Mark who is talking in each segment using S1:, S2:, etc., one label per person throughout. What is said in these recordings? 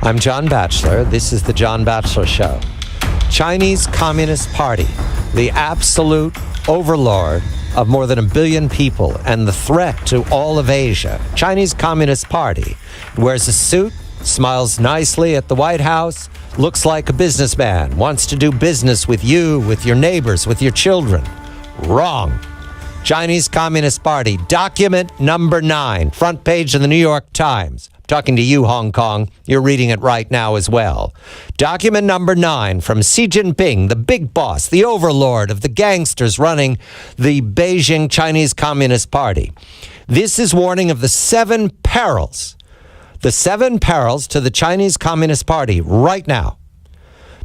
S1: I'm John Batchelor. This is the John Batchelor Show. Chinese Communist Party, the absolute overlord of more than 1 billion people and the threat to all of Asia. Chinese Communist Party wears a suit, smiles nicely at the White House, looks like a businessman, wants to do business with you, with your neighbors, with your children. Wrong. Chinese Communist Party, document number 9, front page of the New York Times. I'm talking to you, Hong Kong. You're reading it right now as well. Document number 9 from Xi Jinping, the big boss, the overlord of the gangsters running the Beijing Chinese Communist Party. This is warning of the 7 perils. The 7 perils to the Chinese Communist Party right now.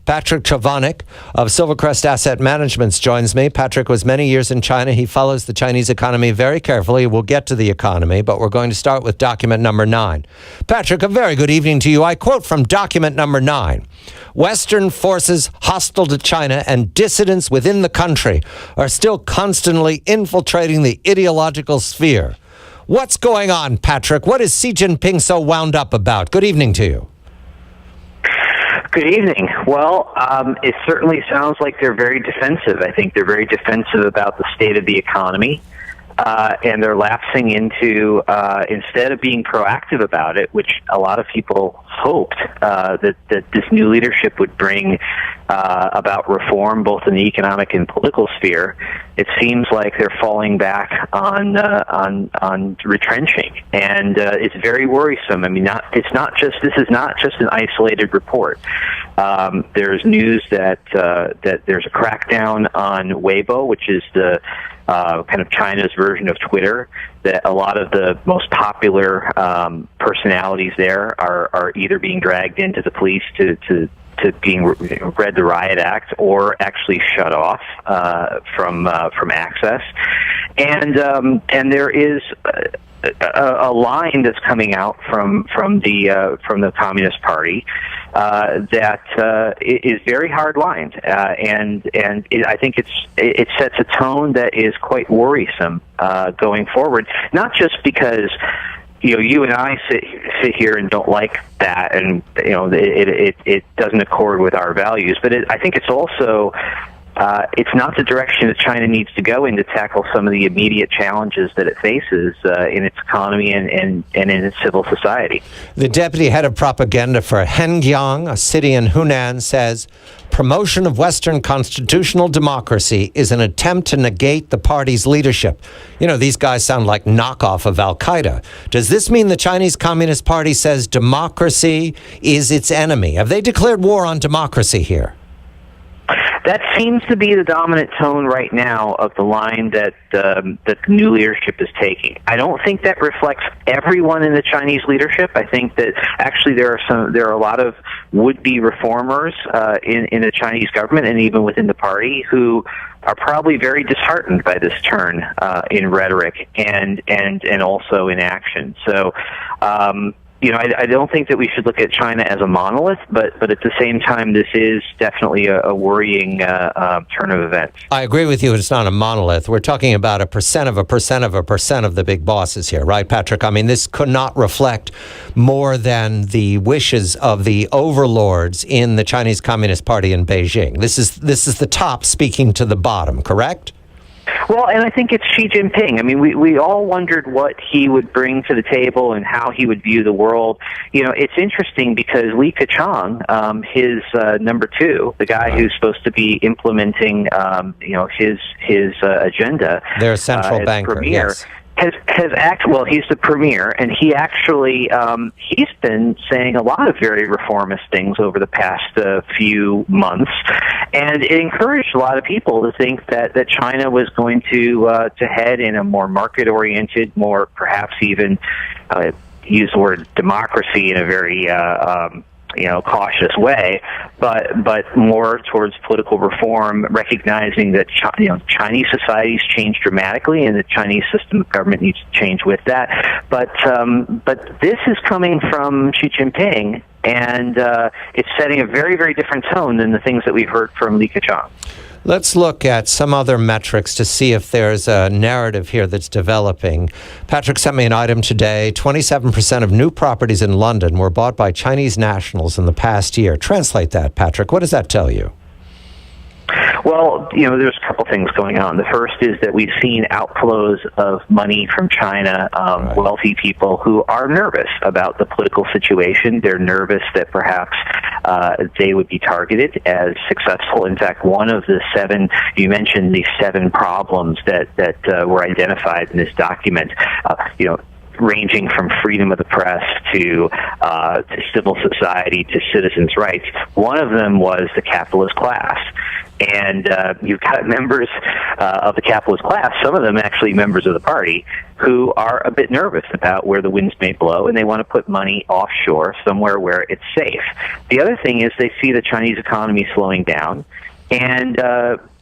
S1: Patrick Chovanec of Silvercrest Asset Management joins me. Patrick was many years in China. He follows the Chinese economy very carefully. We'll get to the economy, but we're going to start with document number 9. Patrick, a very good evening to you. I quote from document number 9. Western forces hostile to China and dissidents within the country are still constantly infiltrating the ideological sphere. What's going on, Patrick? What is Xi Jinping so wound up about? Good evening to you.
S2: Good evening. Well, it certainly sounds like they're very defensive. I think they're very defensive about the state of the economy, and they're lapsing into, instead of being proactive about it, which a lot of people hoped that this new leadership would bring about reform both in the economic and political sphere, it seems like they're falling back on retrenching, and it's very worrisome. I mean, this is not just an isolated report. There's news that there's a crackdown on Weibo, which is the kind of China's version of Twitter, that a lot of the most popular personalities there are either being dragged into the police to being read the Riot Act or actually shut off from access, and there is a line that's coming out from the Communist Party that is very hard lined, and I think it sets a tone that is quite worrisome going forward. Not just because you and I sit here and don't like that, and it doesn't accord with our values, but I think it's also it's not the direction that China needs to go in to tackle some of the immediate challenges that it faces in its economy and in its civil society.
S1: The deputy head of propaganda for Hengyang, a city in Hunan, says promotion of Western constitutional democracy is an attempt to negate the party's leadership. These guys sound like knockoff of Al-Qaeda. Does this mean the Chinese Communist Party says democracy is its enemy? Have they declared war on democracy here?
S2: That seems to be the dominant tone right now of the line that the new leadership is taking. I don't think that reflects everyone in the Chinese leadership. I think that actually there are a lot of would-be reformers in the Chinese government and even within the party who are probably very disheartened by this turn in rhetoric and also in action. So. I don't think that we should look at China as a monolith, but at the same time, this is definitely a worrying turn of events. I
S1: agree with you. It's not a monolith. We're talking about a percent of the big bosses here, right, Patrick? I mean, this could not reflect more than the wishes of the overlords in the Chinese Communist Party in Beijing. This is the top speaking to the bottom, correct?
S2: Well, and I think it's Xi Jinping. I mean, we all wondered what he would bring to the table and how he would view the world. It's interesting because Li Keqiang, his number 2, the guy who's supposed to be implementing, his agenda,
S1: their central banker,
S2: premier,
S1: yes.
S2: Well, he's the premier, and he actually he's been saying a lot of very reformist things over the past few months, and it encouraged a lot of people to think that China was going to head in a more market-oriented, more perhaps even use the word democracy in a very cautious way, but more towards political reform, recognizing that Chinese society's changed dramatically, and the Chinese system of government needs to change with that. But this is coming from Xi Jinping, and it's setting a very, very different tone than the things that we've heard from Li Keqiang.
S1: Let's look at some other metrics to see if there's a narrative here that's developing. Patrick sent me an item today. 27% of new properties in London were bought by Chinese nationals in the past year. Translate that, Patrick. What does that tell you?
S2: Well, there's a couple things going on. The first is that we've seen outflows of money from China, wealthy people who are nervous about the political situation. They're nervous that perhaps they would be targeted as successful. In fact, one of the you mentioned the 7 problems that were identified in this document, ranging from freedom of the press to civil society to citizens' rights. One of them was the capitalist class. And you've got members of the capitalist class, some of them actually members of the party, who are a bit nervous about where the winds may blow, and they want to put money offshore somewhere where it's safe. The other thing is they see the Chinese economy slowing down, and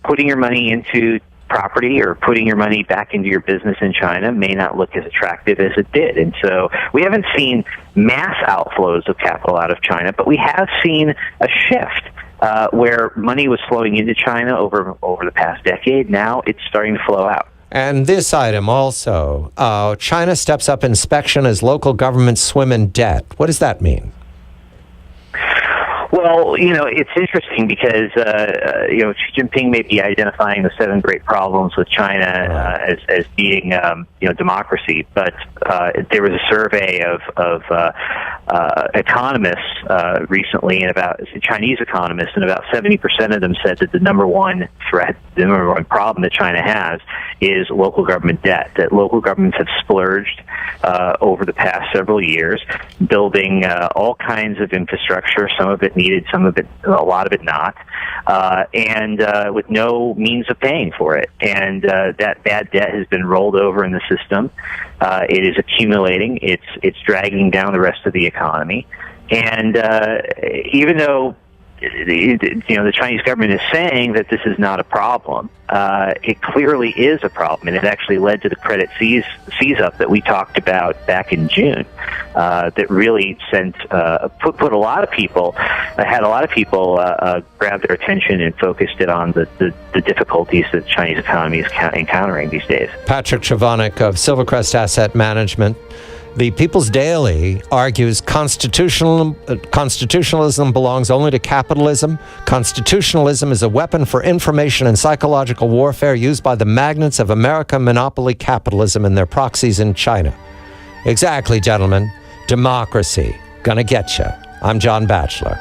S2: putting your money into property or putting your money back into your business in China may not look as attractive as it did. And so we haven't seen mass outflows of capital out of China, but we have seen a shift where money was flowing into China over the past decade. Now it's starting to flow out.
S1: And this item also, China steps up inspection as local governments swim in debt. What does that mean?
S2: Well, it's interesting because, Xi Jinping may be identifying the 7 great problems with China as being, democracy. But there was a survey of economists recently, Chinese economists, and about 70% of them said that the number one threat, the number one problem that China has is local government debt, that local governments have splurged over the past several years, building all kinds of infrastructure, some of it needed, some of it, a lot of it not, and with no means of paying for it. And that bad debt has been rolled over in the system. It is accumulating. It's dragging down the rest of the economy. And even though the Chinese government is saying that this is not a problem, it clearly is a problem, and it actually led to the credit seize up that we talked about back in June. That really put a lot of people, had a lot of people grab their attention and focused it on the difficulties that the Chinese economy is encountering these days.
S1: Patrick Chovanec of Silvercrest Asset Management. The People's Daily argues constitutionalism belongs only to capitalism. Constitutionalism is a weapon for information and psychological warfare used by the magnates of American monopoly capitalism and their proxies in China. Exactly, gentlemen. Democracy. Gonna get you. I'm John Batchelor.